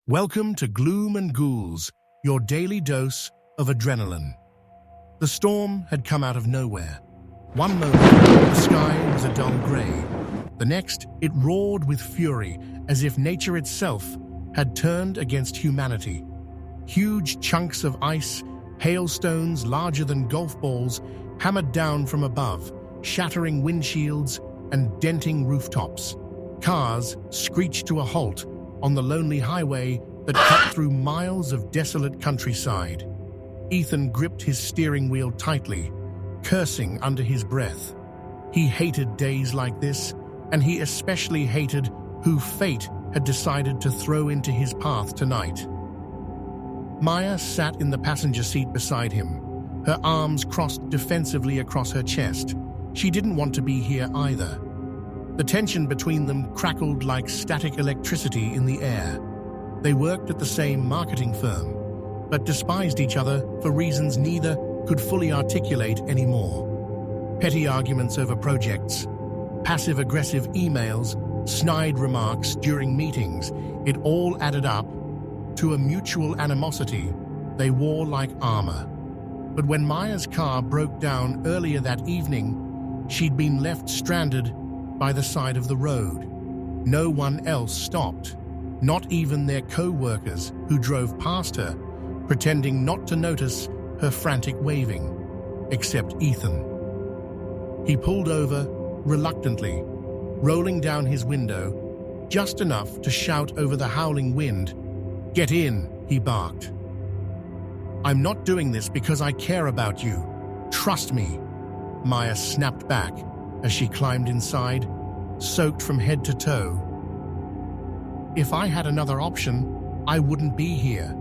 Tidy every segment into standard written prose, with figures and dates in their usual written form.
Welcome to Gloom Ghouls, your daily dose of adrenaline. The storm had come out of nowhere. One moment, the sky was a dull grey. The next, it roared with fury, as if nature itself had turned against humanity. Huge chunks of ice, hailstones larger than golf balls, hammered down from above, shattering windshields and denting rooftops. Cars screeched to a halt on the lonely highway that cut through miles of desolate countryside. Ethan gripped his steering wheel tightly, cursing under his breath. He hated days like this, and he especially hated who fate had decided to throw into his path tonight. Maya sat in the passenger seat beside him, her arms crossed defensively across her chest. She didn't want to be here either. The tension between them crackled like static electricity in the air. They worked at the same marketing firm, but despised each other for reasons neither could fully articulate anymore. Petty arguments over projects, passive-aggressive emails, snide remarks during meetings, it all added up to a mutual animosity they wore like armor. But when Maya's car broke down earlier that evening, she'd been left stranded by the side of the road. No one else stopped, not even their co-workers who drove past her, pretending not to notice her frantic waving, except Ethan. He pulled over reluctantly, rolling down his window, just enough to shout over the howling wind. "Get in," he barked. "I'm not doing this because I care about you. Trust me," Maya snapped back as she climbed inside, soaked from head to toe. "If I had another option, I wouldn't be here."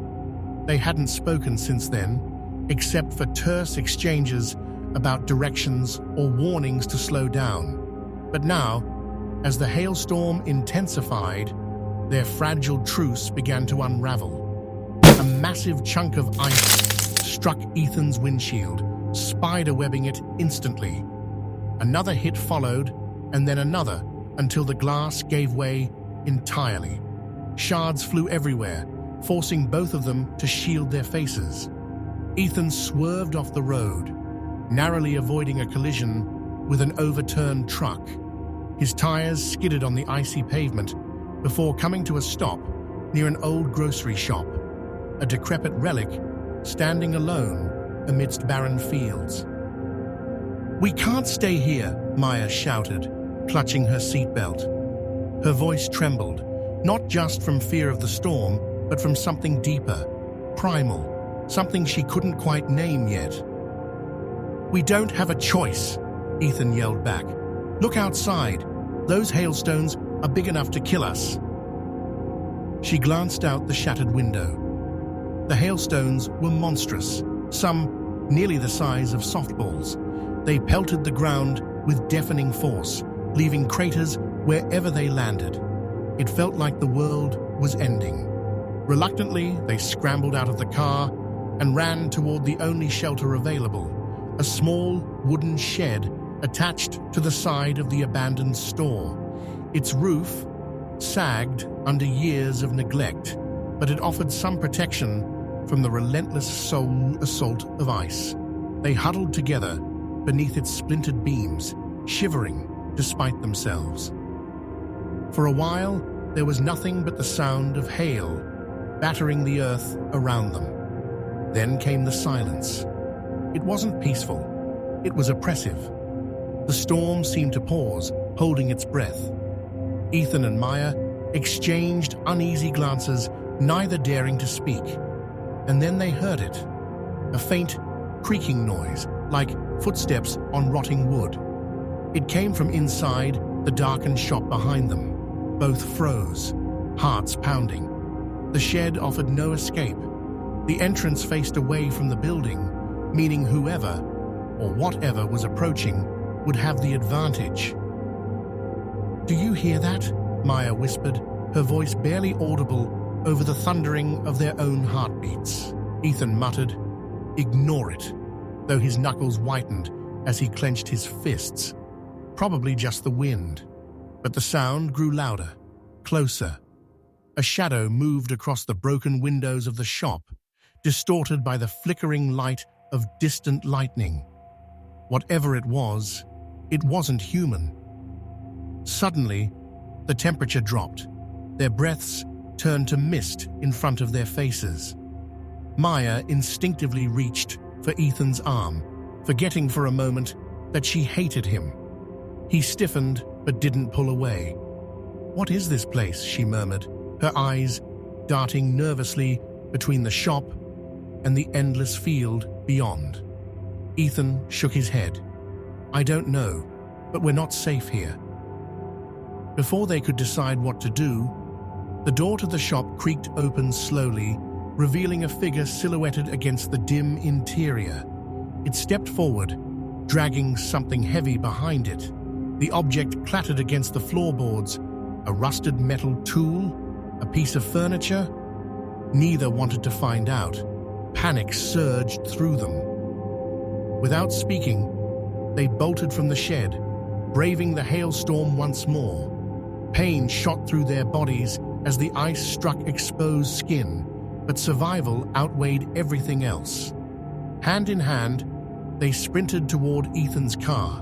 They hadn't spoken since then, except for terse exchanges about directions or warnings to slow down. But now, as the hailstorm intensified, their fragile truce began to unravel. A massive chunk of ice struck Ethan's windshield, spiderwebbing it instantly. Another hit followed, and then another, until the glass gave way entirely. Shards flew everywhere, forcing both of them to shield their faces. Ethan swerved off the road, narrowly avoiding a collision with an overturned truck. His tires skidded on the icy pavement before coming to a stop near an old grocery shop, a decrepit relic standing alone amidst barren fields. "We can't stay here," Maya shouted, clutching her seatbelt. Her voice trembled, not just from fear of the storm, but from something deeper, primal, something she couldn't quite name yet. "We don't have a choice," Ethan yelled back. "Look outside. Those hailstones are big enough to kill us." She glanced out the shattered window. The hailstones were monstrous, some nearly the size of softballs. They pelted the ground with deafening force, leaving craters wherever they landed. It felt like the world was ending. Reluctantly, they scrambled out of the car and ran toward the only shelter available, a small wooden shed attached to the side of the abandoned store. Its roof sagged under years of neglect, but it offered some protection from the relentless soul assault of ice. They huddled together beneath its splintered beams, shivering despite themselves. For a while, there was nothing but the sound of hail battering the earth around them. Then came the silence. It wasn't peaceful. It was oppressive. The storm seemed to pause, holding its breath. Ethan and Maya exchanged uneasy glances, neither daring to speak. And then they heard it, a faint, creaking noise, like footsteps on rotting wood. It came from inside the darkened shop behind them. Both froze, hearts pounding. The shed offered no escape. The entrance faced away from the building, meaning whoever or whatever was approaching would have the advantage. "Do you hear that?" Maya whispered, her voice barely audible over the thundering of their own heartbeats. Ethan muttered, "Ignore it," though his knuckles whitened as he clenched his fists. Probably just the wind. But the sound grew louder, closer. A shadow moved across the broken windows of the shop, distorted by the flickering light of distant lightning. Whatever it wasn't human. Suddenly, the temperature dropped. Their breaths turned to mist in front of their faces. Maya instinctively reached for Ethan's arm, forgetting for a moment that she hated him. He stiffened but didn't pull away. "What is this place?" she murmured, her eyes darting nervously between the shop and the endless field beyond. Ethan shook his head. "I don't know, but we're not safe here." Before they could decide what to do, the door to the shop creaked open slowly, revealing a figure silhouetted against the dim interior. It stepped forward, dragging something heavy behind it. The object clattered against the floorboards. A rusted metal tool? A piece of furniture? Neither wanted to find out. Panic surged through them. Without speaking, they bolted from the shed, braving the hailstorm once more. Pain shot through their bodies as the ice struck exposed skin, but survival outweighed everything else. Hand in hand, they sprinted toward Ethan's car,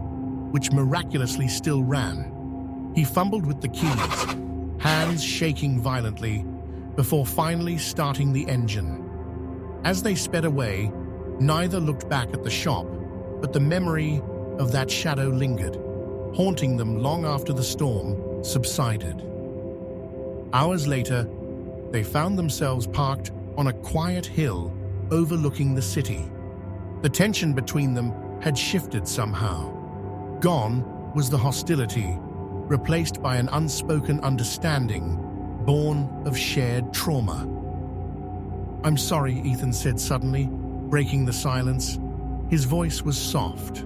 which miraculously still ran. He fumbled with the keys, hands shaking violently, before finally starting the engine. As they sped away, neither looked back at the shop, but the memory of that shadow lingered, haunting them long after the storm subsided. Hours later, they found themselves parked on a quiet hill overlooking the city. The tension between them had shifted somehow. Gone was the hostility, replaced by an unspoken understanding, born of shared trauma. "I'm sorry," Ethan said suddenly, breaking the silence. His voice was soft,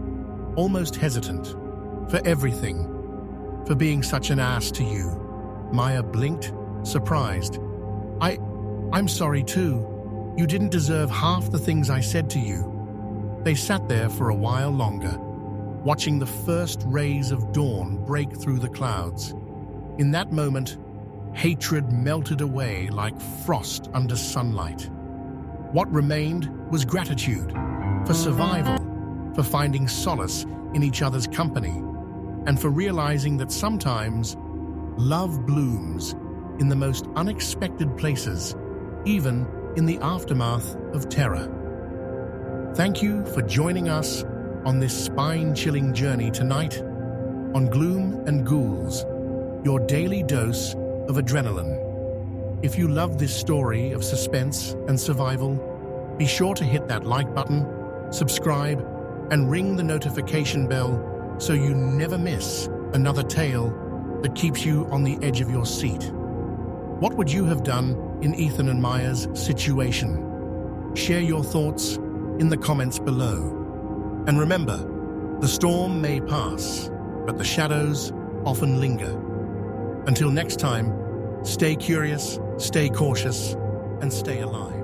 almost hesitant. "For everything. For being such an ass to you." Maya blinked, surprised. I'm sorry too. You didn't deserve half the things I said to you." They sat there for a while longer, watching the first rays of dawn break through the clouds. In that moment, hatred melted away like frost under sunlight. What remained was gratitude for survival, for finding solace in each other's company, and for realizing that sometimes love blooms in the most unexpected places, even in the aftermath of terror. Thank you for joining us on this spine-chilling journey tonight on Gloom and Ghouls, your daily dose of adrenaline. If you love this story of suspense and survival, be sure to hit that like button, subscribe, and ring the notification bell so you never miss another tale that keeps you on the edge of your seat. What would you have done in Ethan and Maya's situation? Share your thoughts in the comments below. And remember, the storm may pass, but the shadows often linger. Until next time, stay curious, stay cautious, and stay alive.